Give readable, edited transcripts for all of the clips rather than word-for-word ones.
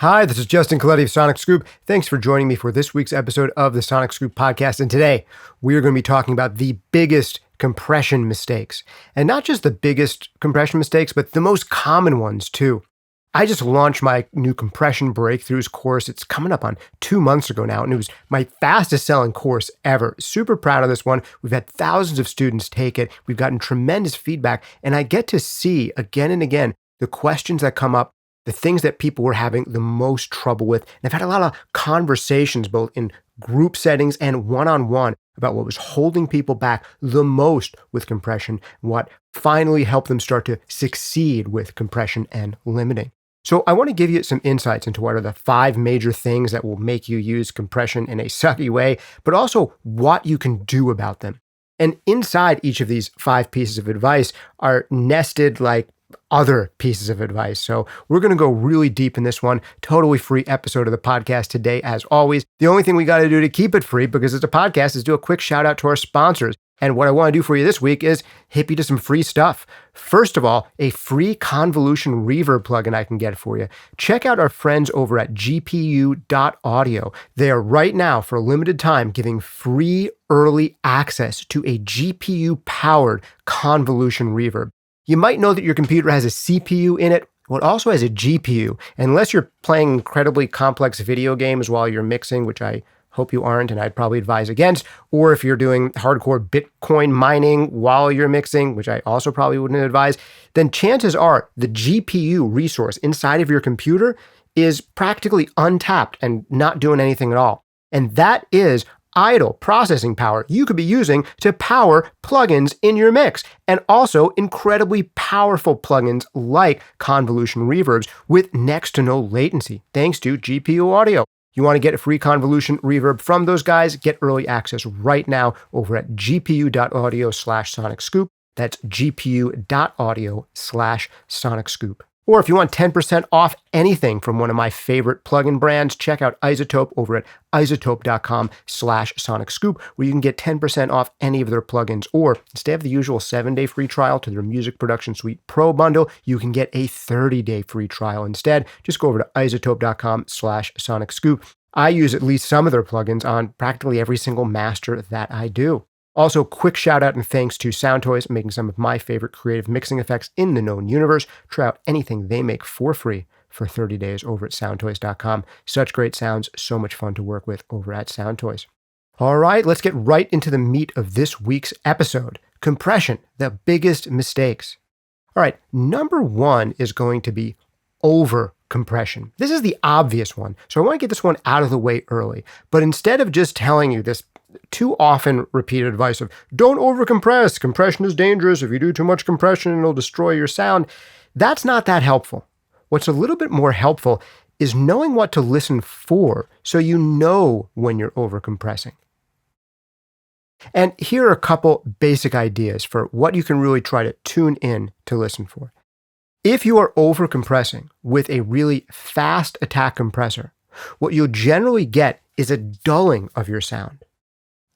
Hi, this is Justin Colletti of SonicScoop. Thanks for joining me for this week's episode of the SonicScoop podcast. And today, we are going to be talking about the biggest compression mistakes. And not just the biggest compression mistakes, but the most common ones too. I just launched my new compression breakthroughs course. It's coming up on 2 months ago now, and it was my fastest selling course ever. Super proud of this one. We've had thousands of students take it. We've gotten tremendous feedback, and I get to see again and again the questions that come up, the things that people were having the most trouble with. And I've had a lot of conversations, both in group settings and one-on-one, about what was holding people back the most with compression, what finally helped them start to succeed with compression and limiting. So I want to give you some insights into what are the 5 major things that will make you use compression in a sucky way, but also what you can do about them. And inside each of these 5 pieces of advice are nested like other pieces of advice. So we're going to go really deep in this one. Totally free episode of the podcast today, as always. The only thing we got to do to keep it free, because it's a podcast, is do a quick shout out to our sponsors. And what I want to do for you this week is hip you to some free stuff. First of all, a free convolution reverb plugin I can get for you. Check out our friends over at gpu.audio. They are right now, for a limited time, giving free early access to a GPU-powered convolution reverb. You might know that your computer has a CPU in it. Well, it also has a GPU. Unless you're playing incredibly complex video games while you're mixing, which I hope you aren't, and I'd probably advise against, or if you're doing hardcore Bitcoin mining while you're mixing, which I also probably wouldn't advise, then chances are the GPU resource inside of your computer is practically untapped and not doing anything at all. And that is idle processing power you could be using to power plugins in your mix, and also incredibly powerful plugins like convolution reverbs with next to no latency, thanks to GPU audio. You want to get a free convolution reverb from those guys? Get early access right now over at gpu.audio/SonicScoop. That's gpu.audio/SonicScoop. Or if you want 10% off anything from one of my favorite plugin brands, check out iZotope over at iZotope.com/SonicScoop, where you can get 10% off any of their plugins. Or instead of the usual 7-day free trial to their Music Production Suite Pro bundle, you can get a 30-day free trial instead. Just go over to iZotope.com/SonicScoop. I use at least some of their plugins on practically every single master that I do. Also, quick shout out and thanks to Soundtoys, making some of my favorite creative mixing effects in the known universe. Try out anything they make for free for 30 days over at soundtoys.com. Such great sounds, so much fun to work with over at Soundtoys. All right, let's get right into the meat of this week's episode. Compression, the biggest mistakes. All right, number 1 is going to be over compression. This is the obvious one, so I want to get this one out of the way early. But instead of just telling you this too often repeated advice of don't overcompress, compression is dangerous, if you do too much compression it'll destroy your sound, that's not that helpful. What's a little bit more helpful is knowing what to listen for so you know when you're overcompressing. And here are a couple basic ideas for what you can really try to tune in to listen for. If you are overcompressing with a really fast attack compressor, what you'll generally get is a dulling of your sound.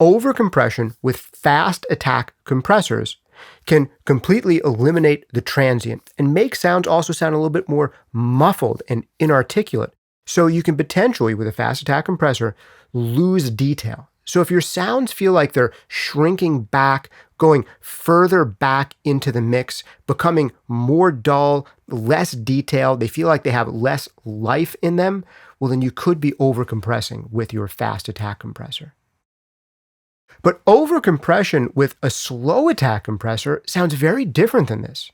Overcompression with fast attack compressors can completely eliminate the transient and make sounds also sound a little bit more muffled and inarticulate. So you can potentially, with a fast attack compressor, lose detail. So if your sounds feel like they're shrinking back, going further back into the mix, becoming more dull, less detailed, they feel like they have less life in them, well, then you could be overcompressing with your fast attack compressor. But overcompression with a slow attack compressor sounds very different than this.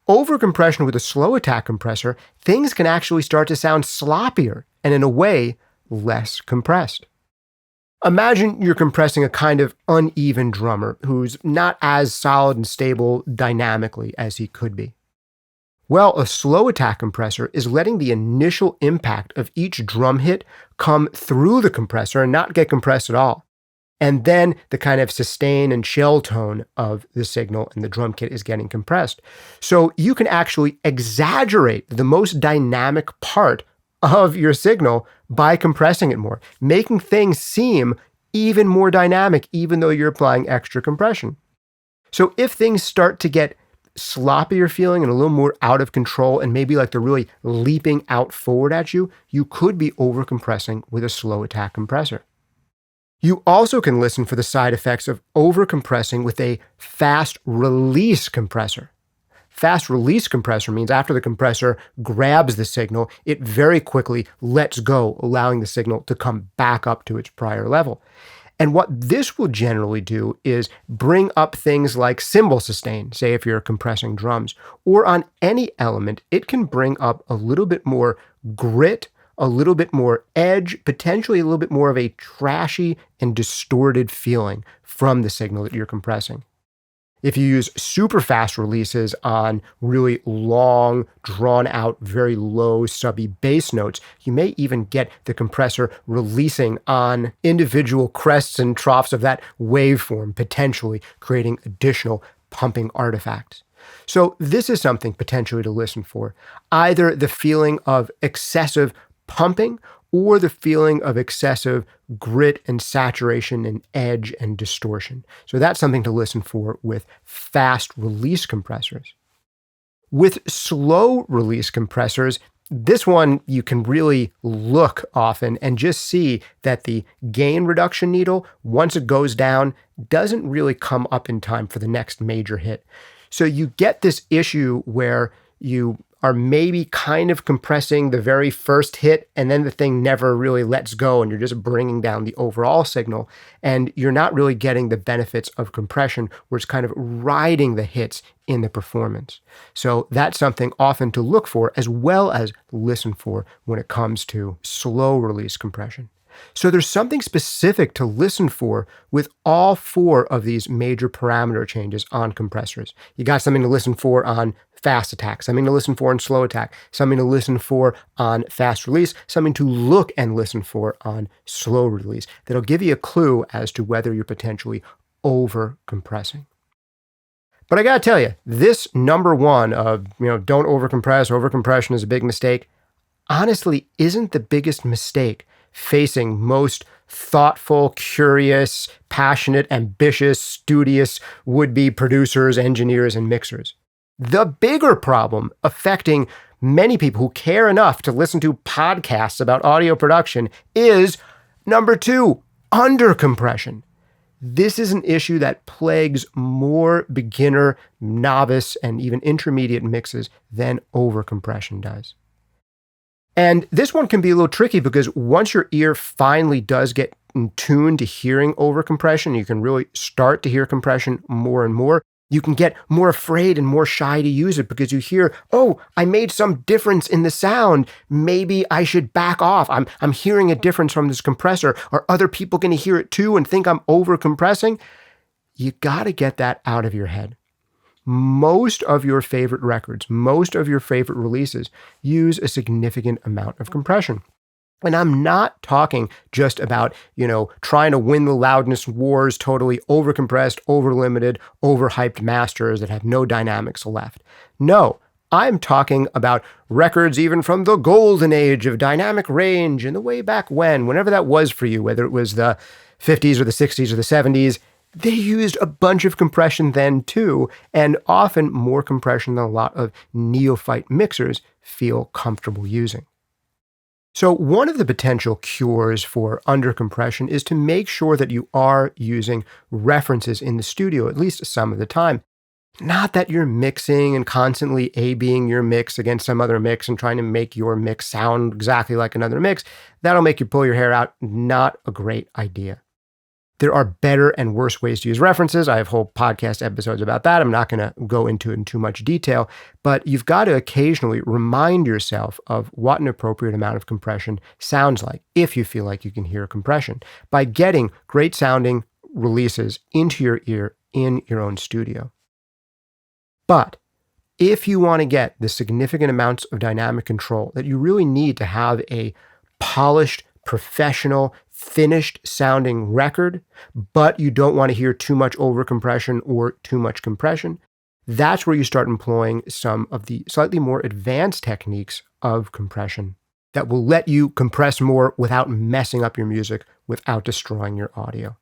Overcompression with a slow attack compressor, things can actually start to sound sloppier and, in a way, less compressed. Imagine you're compressing a kind of uneven drummer who's not as solid and stable dynamically as he could be. Well, a slow attack compressor is letting the initial impact of each drum hit come through the compressor and not get compressed at all. And then the kind of sustain and shell tone of the signal and the drum kit is getting compressed. So you can actually exaggerate the most dynamic part of your signal by compressing it more, making things seem even more dynamic, even though you're applying extra compression. So if things start to get sloppier feeling and a little more out of control, and maybe like they're really leaping out forward at you, you could be overcompressing with a slow attack compressor. You also can listen for the side effects of overcompressing with a fast release compressor. Fast release compressor means after the compressor grabs the signal, it very quickly lets go, allowing the signal to come back up to its prior level. And what this will generally do is bring up things like cymbal sustain, say if you're compressing drums, or on any element, it can bring up a little bit more grit, a little bit more edge, potentially a little bit more of a trashy and distorted feeling from the signal that you're compressing. If you use super fast releases on really long, drawn out, very low, subby bass notes, you may even get the compressor releasing on individual crests and troughs of that waveform, potentially creating additional pumping artifacts. So this is something potentially to listen for. Either the feeling of excessive pumping or the feeling of excessive grit and saturation and edge and distortion. So that's something to listen for with fast release compressors. With slow release compressors, this one you can really look often and just see that the gain reduction needle, once it goes down, doesn't really come up in time for the next major hit. So you get this issue where you are maybe kind of compressing the very first hit, and then the thing never really lets go, and you're just bringing down the overall signal, and you're not really getting the benefits of compression, where it's kind of riding the hits in the performance. So that's something often to look for, as well as listen for when it comes to slow release compression. So there's something specific to listen for with all four of these major parameter changes on compressors. You got something to listen for on fast attack, something to listen for on slow attack, something to listen for on fast release, something to look and listen for on slow release. That'll give you a clue as to whether you're potentially over compressing. But I gotta tell you, this number one of, don't overcompress, overcompression is a big mistake, honestly isn't the biggest mistake facing most thoughtful, curious, passionate, ambitious, studious would-be producers, engineers, and mixers. The bigger problem affecting many people who care enough to listen to podcasts about audio production is, number two, undercompression. This is an issue that plagues more beginner, novice, and even intermediate mixes than overcompression does. And this one can be a little tricky because once your ear finally does get in tune to hearing overcompression, you can really start to hear compression more and more. You can get more afraid and more shy to use it because you hear, oh, I made some difference in the sound. Maybe I should back off. I'm hearing a difference from this compressor. Are other people going to hear it too and think I'm overcompressing? You got to get that out of your head. Most of your favorite records, most of your favorite releases use a significant amount of compression. And I'm not talking just about, trying to win the loudness wars, totally overcompressed, overlimited, overhyped masters that have no dynamics left. No, I'm talking about records even from the golden age of dynamic range and the way back whenever that was for you, whether it was the 50s or the 60s or the 70s, they used a bunch of compression then too, and often more compression than a lot of neophyte mixers feel comfortable using. So one of the potential cures for undercompression is to make sure that you are using references in the studio at least some of the time. Not that you're mixing and constantly A-Bing your mix against some other mix and trying to make your mix sound exactly like another mix. That'll make you pull your hair out. Not a great idea. There are better and worse ways to use references. I have whole podcast episodes about that. I'm not going to go into it in too much detail, but you've got to occasionally remind yourself of what an appropriate amount of compression sounds like, if you feel like you can hear compression, by getting great sounding releases into your ear in your own studio. But if you want to get the significant amounts of dynamic control that you really need to have a polished, professional, finished sounding record, but you don't want to hear too much overcompression or too much compression, that's where you start employing some of the slightly more advanced techniques of compression that will let you compress more without messing up your music, without destroying your audio.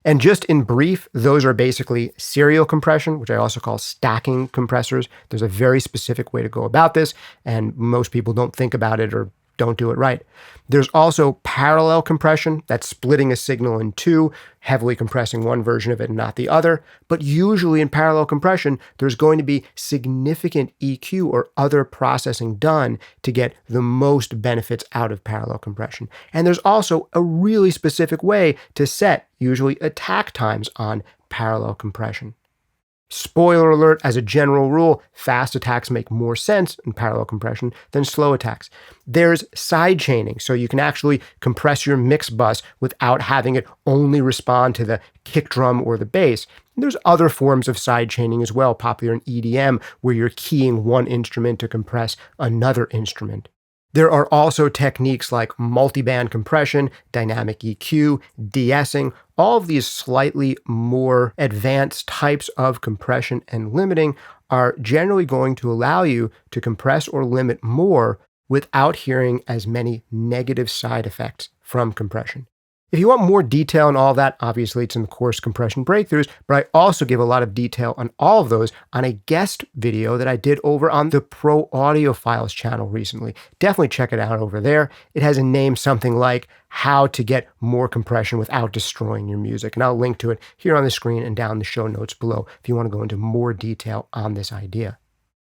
And just in brief, those are basically serial compression, which I also call stacking compressors. There's a very specific way to go about this, and most people don't think about it or don't do it right. There's also parallel compression, that's splitting a signal in two, heavily compressing one version of it and not the other. But usually in parallel compression, there's going to be significant EQ or other processing done to get the most benefits out of parallel compression. And there's also a really specific way to set usually attack times on parallel compression. Spoiler alert, as a general rule, fast attacks make more sense in parallel compression than slow attacks. There's side chaining, so you can actually compress your mix bus without having it only respond to the kick drum or the bass. And there's other forms of side chaining as well, popular in EDM, where you're keying one instrument to compress another instrument. There are also techniques like multiband compression, dynamic EQ, de-essing. All of these slightly more advanced types of compression and limiting are generally going to allow you to compress or limit more without hearing as many negative side effects from compression. If you want more detail on all that, obviously it's in the course Compression Breakthroughs, but I also give a lot of detail on all of those on a guest video that I did over on the Pro Audiophiles channel recently. Definitely check it out over there. It has a name something like How to Get More Compression Without Destroying Your Music, and I'll link to it here on the screen and down the show notes below if you want to go into more detail on this idea.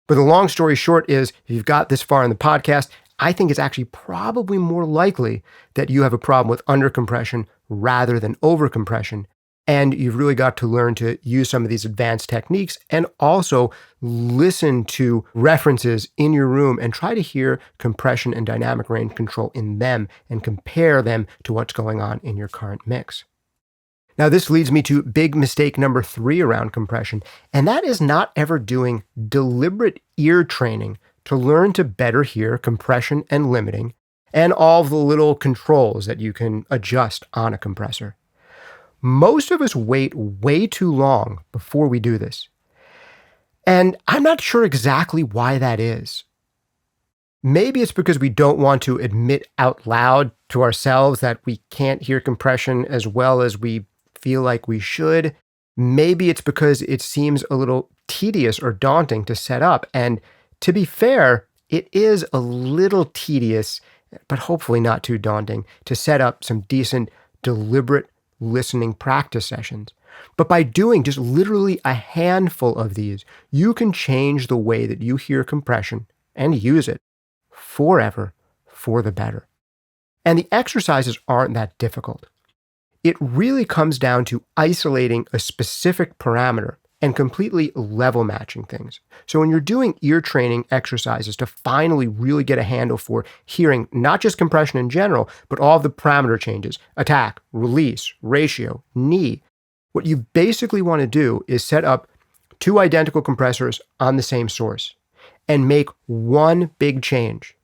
But the long story short is, if you've got this far in the podcast, I think it's actually probably more likely that you have a problem with undercompression rather than overcompression. And you've really got to learn to use some of these advanced techniques and also listen to references in your room and try to hear compression and dynamic range control in them and compare them to what's going on in your current mix. Now, this leads me to big mistake number 3 around compression, and that is not ever doing deliberate ear training to learn to better hear compression and limiting and all of the little controls that you can adjust on a compressor. Most of us wait way too long before we do this. And I'm not sure exactly why that is. Maybe it's because we don't want to admit out loud to ourselves that we can't hear compression as well as we feel like we should. Maybe it's because it seems a little tedious or daunting to set up. And to be fair, it is a little tedious, but hopefully not too daunting, to set up some decent, deliberate listening practice sessions. But by doing just literally a handful of these, you can change the way that you hear compression and use it forever for the better. And the exercises aren't that difficult. It really comes down to isolating a specific parameter and completely level matching things. So when you're doing ear training exercises to finally really get a handle for hearing not just compression in general, but all of the parameter changes, attack, release, ratio, knee, what you basically want to do is set up 2 identical compressors on the same source and make one big change.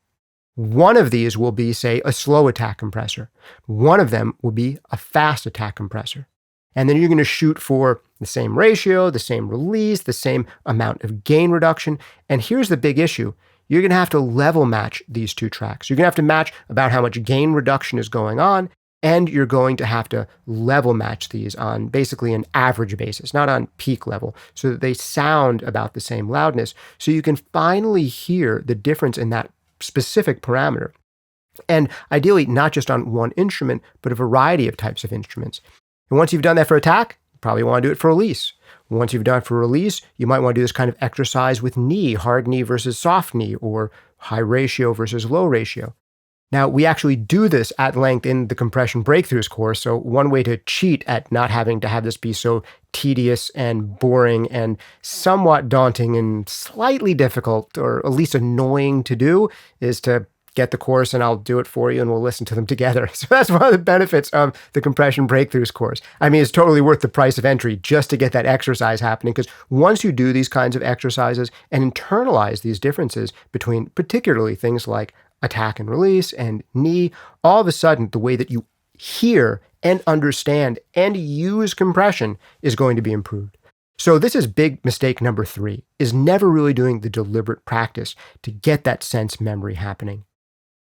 One of these will be, say, a slow attack compressor. One of them will be a fast attack compressor. And then you're going to shoot for the same ratio, the same release, the same amount of gain reduction. And here's the big issue. You're going to have to level match these 2 tracks. You're going to have to match about how much gain reduction is going on, and you're going to have to level match these on basically an average basis, not on peak level, so that they sound about the same loudness, so you can finally hear the difference in that specific parameter. And ideally, not just on one instrument, but a variety of types of instruments. And once you've done that for attack, you probably want to do it for release. Once you've done it for release, you might want to do this kind of exercise with knee, hard knee versus soft knee, or high ratio versus low ratio. Now, we actually do this at length in the Compression Breakthroughs course, so one way to cheat at not having to have this be so tedious and boring and somewhat daunting and slightly difficult, or at least annoying to do, is to get the course and I'll do it for you and we'll listen to them together. So that's one of the benefits of the Compression Breakthroughs course. I mean, it's totally worth the price of entry just to get that exercise happening, because once you do these kinds of exercises and internalize these differences between particularly things like attack and release and knee, all of a sudden the way that you hear and understand and use compression is going to be improved. So this is big mistake number 3, is never really doing the deliberate practice to get that sense memory happening.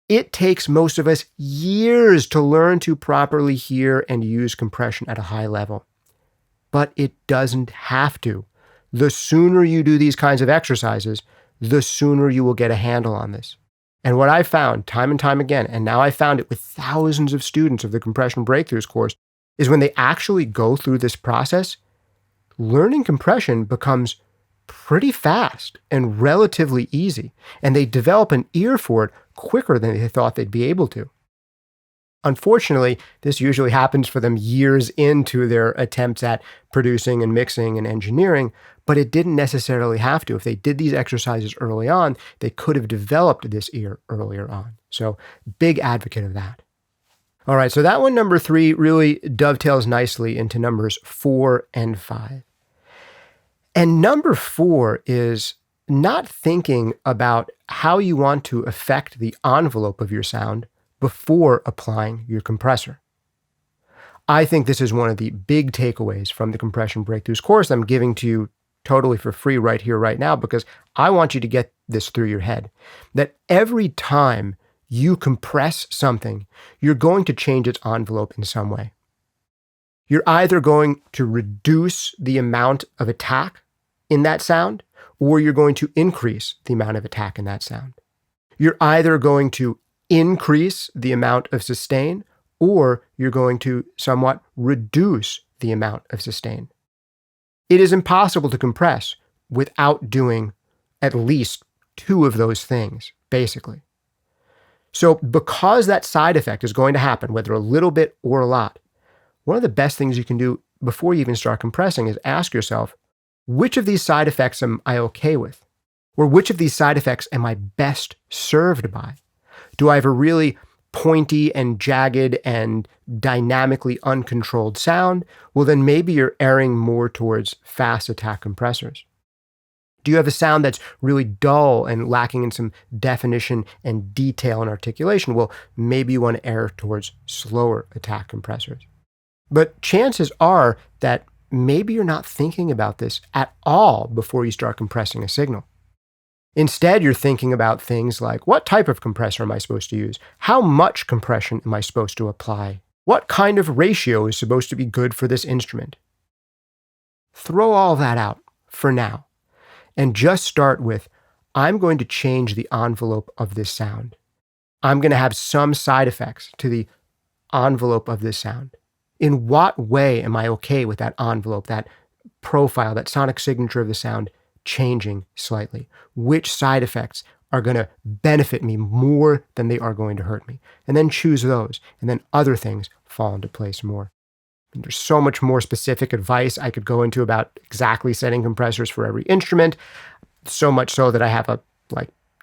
It takes most of us years to learn to properly hear and use compression at a high level. But it doesn't have to. The sooner you do these kinds of exercises, the sooner you will get a handle on this. And what I found time and time again, and now I found it with thousands of students of the Compression Breakthroughs course, is when they actually go through this process, learning compression becomes pretty fast and relatively easy, and they develop an ear for it quicker than they thought they'd be able to. Unfortunately, this usually happens for them years into their attempts at producing and mixing and engineering, but it didn't necessarily have to. If they did these exercises early on, they could have developed this ear earlier on. So, big advocate of that. All right, so that one, number 3, really dovetails nicely into numbers 4 and 5. And number 4 is not thinking about how you want to affect the envelope of your sound before applying your compressor. I think this is one of the big takeaways from the Compression Breakthroughs course I'm giving to you totally for free right here, right now, because I want you to get this through your head. That every time you compress something, you're going to change its envelope in some way. You're either going to reduce the amount of attack in that sound, or you're going to increase the amount of attack in that sound. You're either going to increase the amount of sustain, or you're going to somewhat reduce the amount of sustain. It is impossible to compress without doing at least 2 of those things, basically. So because that side effect is going to happen, whether a little bit or a lot, one of the best things you can do before you even start compressing is ask yourself, which of these side effects am I okay with? Or which of these side effects am I best served by? Do I have a really pointy and jagged and dynamically uncontrolled sound? Well, then maybe you're erring more towards fast attack compressors. Do you have a sound that's really dull and lacking in some definition and detail and articulation? Well, maybe you want to err towards slower attack compressors. But chances are that maybe you're not thinking about this at all before you start compressing a signal. Instead, you're thinking about things like, what type of compressor am I supposed to use? How much compression am I supposed to apply? What kind of ratio is supposed to be good for this instrument? Throw all that out for now and just start with, I'm going to change the envelope of this sound. I'm going to have some side effects to the envelope of this sound. In what way am I okay with that envelope, that profile, that sonic signature of the sound changing slightly? Which side effects are going to benefit me more than they are going to hurt me? And then choose those, and then other things fall into place more. And there's so much more specific advice I could go into about exactly setting compressors for every instrument, so much so that I have a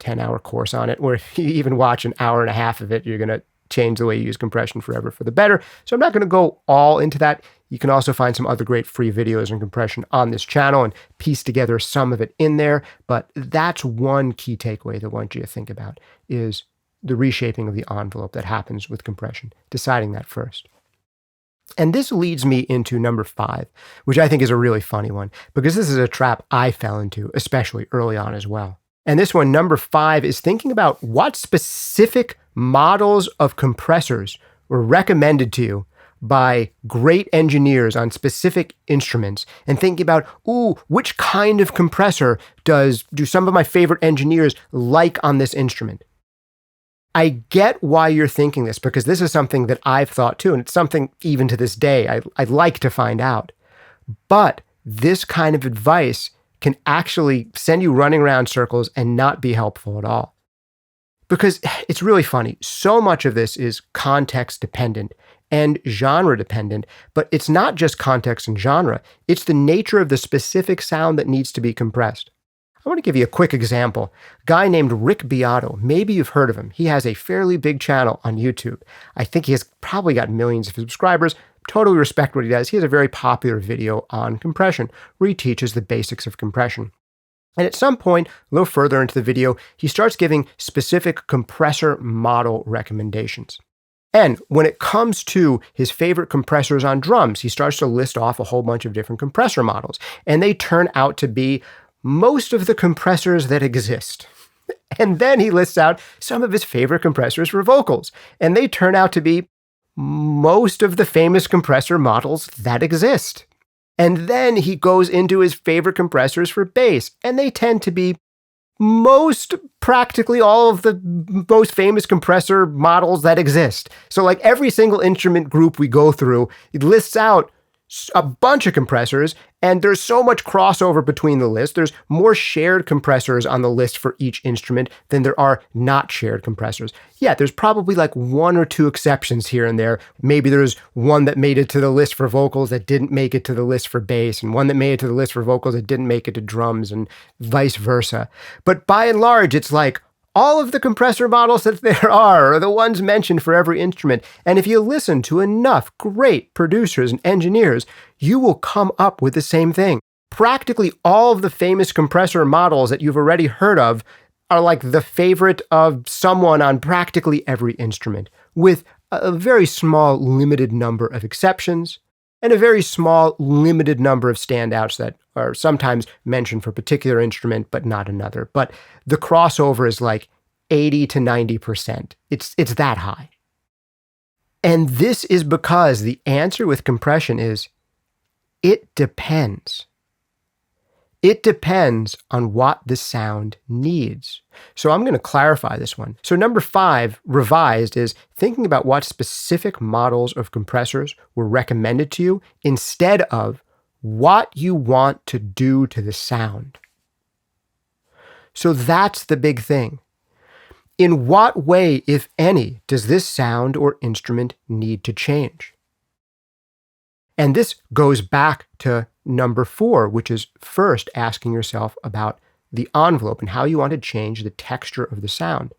10-hour course on it, where if you even watch an hour and a half of it, you're going to change the way you use compression forever for the better. So I'm not going to go all into that. You can also find some other great free videos on compression on this channel and piece together some of it in there. But that's one key takeaway that I want you to think about, is the reshaping of the envelope that happens with compression, deciding that first. And this leads me into number 5, which I think is a really funny one, because this is a trap I fell into, especially early on as well. And this one, number 5, is thinking about what specific models of compressors were recommended to you by great engineers on specific instruments, and thinking about, which kind of compressor do some of my favorite engineers like on this instrument? I get why you're thinking this, because this is something that I've thought too, and it's something even to this day I'd like to find out. But this kind of advice can actually send you running around circles and not be helpful at all. Because it's really funny. So much of this is context dependent and genre dependent, but it's not just context and genre. It's the nature of the specific sound that needs to be compressed. I want to give you a quick example. A guy named Rick Beato, maybe you've heard of him. He has a fairly big channel on YouTube. I think he has probably got millions of subscribers. Totally respect what he does. He has a very popular video on compression where he teaches the basics of compression. And at some point, a little further into the video, he starts giving specific compressor model recommendations. And when it comes to his favorite compressors on drums, he starts to list off a whole bunch of different compressor models. And they turn out to be most of the compressors that exist. And then he lists out some of his favorite compressors for vocals, and they turn out to be most of the famous compressor models that exist. And then he goes into his favorite compressors for bass, and they tend to be practically all of the most famous compressor models that exist. So like every single instrument group we go through, it lists out a bunch of compressors, and there's so much crossover between the lists. There's more shared compressors on the list for each instrument than there are not shared compressors. Yeah, there's probably like one or two exceptions here and there. Maybe there's one that made it to the list for vocals that didn't make it to the list for bass, and one that made it to the list for vocals that didn't make it to drums, and vice versa. But by and large, it's like all of the compressor models that there are the ones mentioned for every instrument. And if you listen to enough great producers and engineers, you will come up with the same thing. Practically all of the famous compressor models that you've already heard of are like the favorite of someone on practically every instrument, with a very small, limited number of exceptions, and a very small, limited number of standouts that are sometimes mentioned for a particular instrument, but not another. But the crossover is like 80 to 90%. It's that high. And this is because the answer with compression is, it depends. It depends on what the sound needs. So I'm going to clarify this one. So number 5, revised, is thinking about what specific models of compressors were recommended to you instead of what you want to do to the sound. So that's the big thing. In what way, if any, does this sound or instrument need to change? And this goes back to number 4, which is first asking yourself about the envelope and how you want to change the texture of the sound.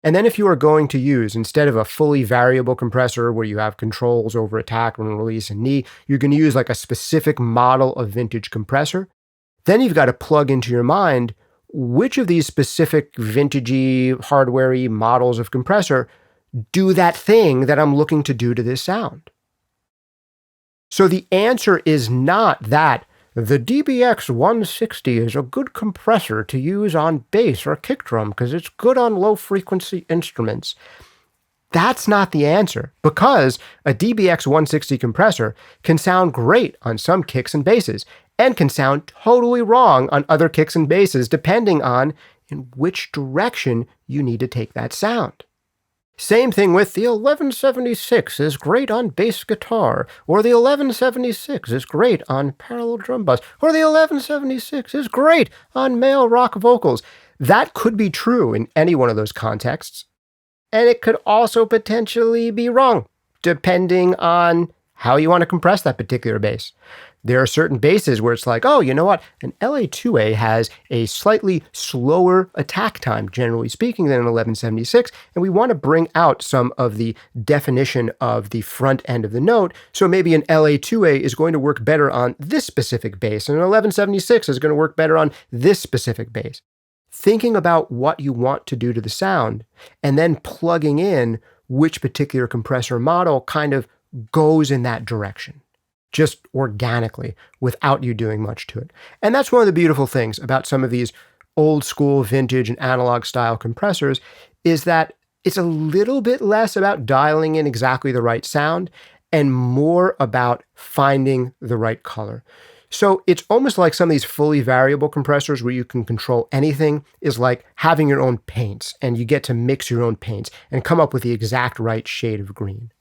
And then if you are going to use, instead of a fully variable compressor where you have controls over attack and release and knee, you're going to use like a specific model of vintage compressor. Then you've got to plug into your mind which of these specific vintagey, hardware-y models of compressor do that thing that I'm looking to do to this sound. So the answer is not that the DBX 160 is a good compressor to use on bass or kick drum because it's good on low-frequency instruments. That's not the answer, because a DBX 160 compressor can sound great on some kicks and basses and can sound totally wrong on other kicks and basses depending on in which direction you need to take that sound. Same thing with the 1176 is great on bass guitar, or the 1176 is great on parallel drum bus, or the 1176 is great on male rock vocals. That could be true in any one of those contexts, and it could also potentially be wrong, depending on how you want to compress that particular bass. There are certain basses where it's like, oh, you know what? An LA2A has a slightly slower attack time, generally speaking, than an 1176, and we want to bring out some of the definition of the front end of the note, so maybe an LA2A is going to work better on this specific bass, and an 1176 is going to work better on this specific bass. Thinking about what you want to do to the sound, and then plugging in which particular compressor model kind of goes in that direction, just organically, without you doing much to it. And that's one of the beautiful things about some of these old school, vintage, and analog style compressors, is that it's a little bit less about dialing in exactly the right sound and more about finding the right color. So it's almost like some of these fully variable compressors where you can control anything is like having your own paints, and you get to mix your own paints and come up with the exact right shade of green.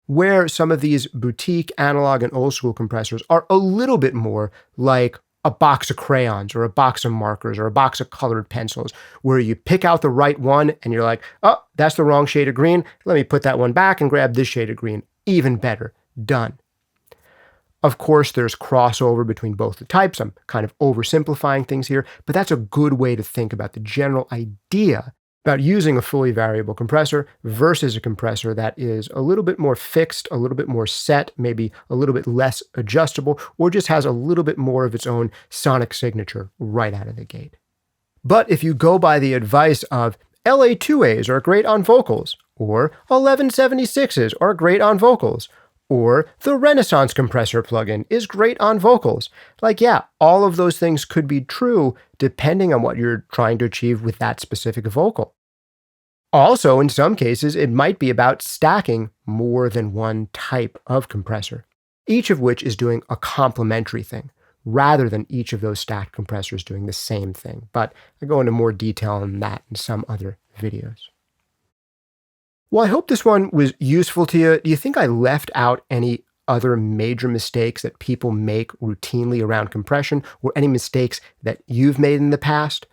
Where some of these boutique, analog, and old school compressors are a little bit more like a box of crayons or a box of markers or a box of colored pencils, where you pick out the right one and you're like, oh, that's the wrong shade of green. Let me put that one back and grab this shade of green. Even better. Done. Of course, there's crossover between both the types. I'm kind of oversimplifying things here, but that's a good way to think about the general idea about using a fully variable compressor versus a compressor that is a little bit more fixed, a little bit more set, maybe a little bit less adjustable, or just has a little bit more of its own sonic signature right out of the gate. But if you go by the advice of LA2As are great on vocals, or 1176s are great on vocals, Or the Renaissance compressor plugin is great on vocals. Like, yeah, all of those things could be true depending on what you're trying to achieve with that specific vocal. Also, in some cases, it might be about stacking more than one type of compressor, each of which is doing a complementary thing, rather than each of those stacked compressors doing the same thing. But I go into more detail on that in some other videos. Well, I hope this one was useful to you. Do you think I left out any other major mistakes that people make routinely around compression, or any mistakes that you've made in the past?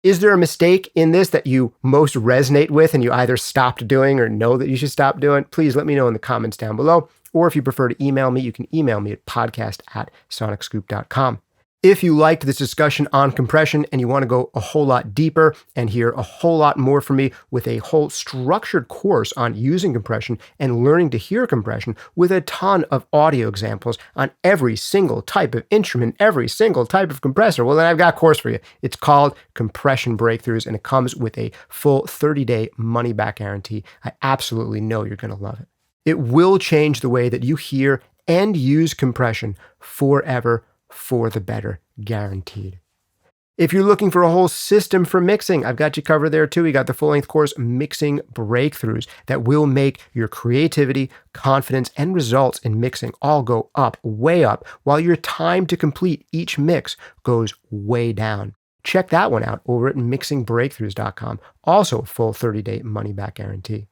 Is there a mistake in this that you most resonate with and you either stopped doing or know that you should stop doing? Please let me know in the comments down below. Or if you prefer to email me, you can email me at podcast@sonicscoop.com. If you liked this discussion on compression and you want to go a whole lot deeper and hear a whole lot more from me with a whole structured course on using compression and learning to hear compression with a ton of audio examples on every single type of instrument, every single type of compressor, well, then I've got a course for you. It's called Compression Breakthroughs, and it comes with a full 30-day money-back guarantee. I absolutely know you're going to love it. It will change the way that you hear and use compression forever, for the better, guaranteed. If you're looking for a whole system for mixing, I've got you covered there too. We got the full-length course, Mixing Breakthroughs, that will make your creativity, confidence, and results in mixing all go up, way up, while your time to complete each mix goes way down. Check that one out over at mixingbreakthroughs.com. Also a full 30-day money-back guarantee.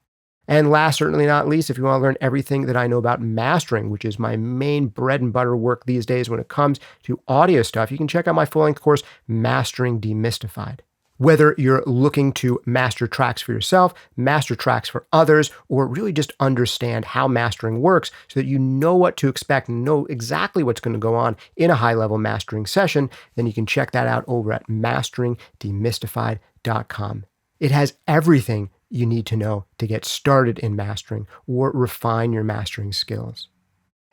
And last, certainly not least, if you want to learn everything that I know about mastering, which is my main bread and butter work these days when it comes to audio stuff, you can check out my full-length course, Mastering Demystified. Whether you're looking to master tracks for yourself, master tracks for others, or really just understand how mastering works so that you know what to expect and know exactly what's going to go on in a high-level mastering session, then you can check that out over at masteringdemystified.com. It has everything you need to know to get started in mastering or refine your mastering skills.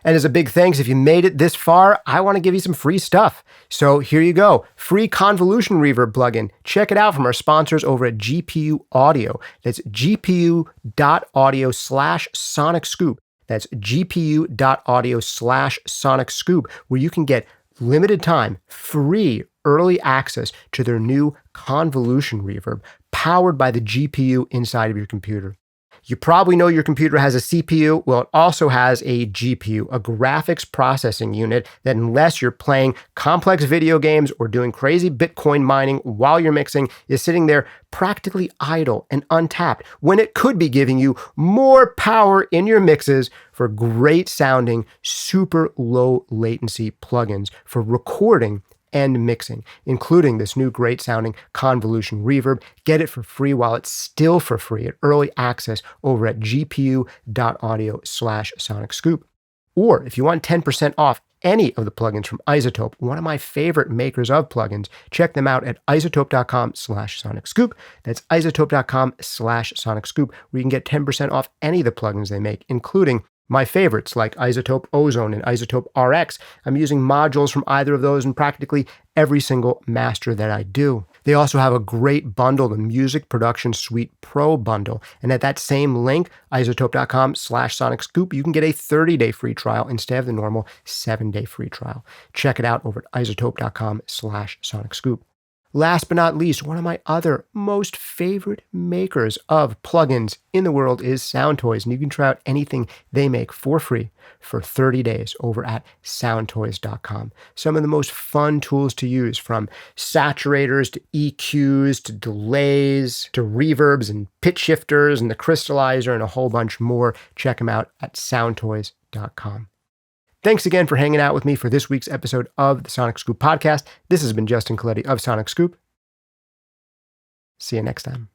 And as a big thanks, if you made it this far, I want to give you some free stuff. So here you go. Free convolution reverb plugin. Check it out from our sponsors over at GPU Audio. That's gpu.audio/SonicScoop. That's gpu.audio/SonicScoop, where you can get limited time, free early access to their new convolution reverb powered by the GPU inside of your computer. You probably know your computer has a CPU. Well, it also has a GPU, a graphics processing unit that, unless you're playing complex video games or doing crazy Bitcoin mining while you're mixing, is sitting there practically idle and untapped when it could be giving you more power in your mixes for great sounding, super low latency plugins for recording and mixing, including this new great sounding convolution reverb. Get it for free while it's still for free at early access over at gpu.audio/SonicScoop. Or if you want 10% off any of the plugins from iZotope, one of my favorite makers of plugins, check them out at iZotope.com/SonicScoop. That's iZotope.com/SonicScoop, where you can get 10% off any of the plugins they make, including my favorites like iZotope Ozone and iZotope RX. I'm using modules from either of those in practically every single master that I do. They also have a great bundle, the Music Production Suite Pro bundle. And at that same link, iZotope.com/SonicScoop, you can get a 30-day free trial instead of the normal 7-day free trial. Check it out over at iZotope.com/SonicScoop. Last but not least, one of my other most favorite makers of plugins in the world is Soundtoys, and you can try out anything they make for free for 30 days over at soundtoys.com. Some of the most fun tools to use, from saturators to EQs to delays to reverbs and pitch shifters and the crystallizer and a whole bunch more. Check them out at soundtoys.com. Thanks again for hanging out with me for this week's episode of the SonicScoop podcast. This has been Justin Colletti of SonicScoop. See you next time.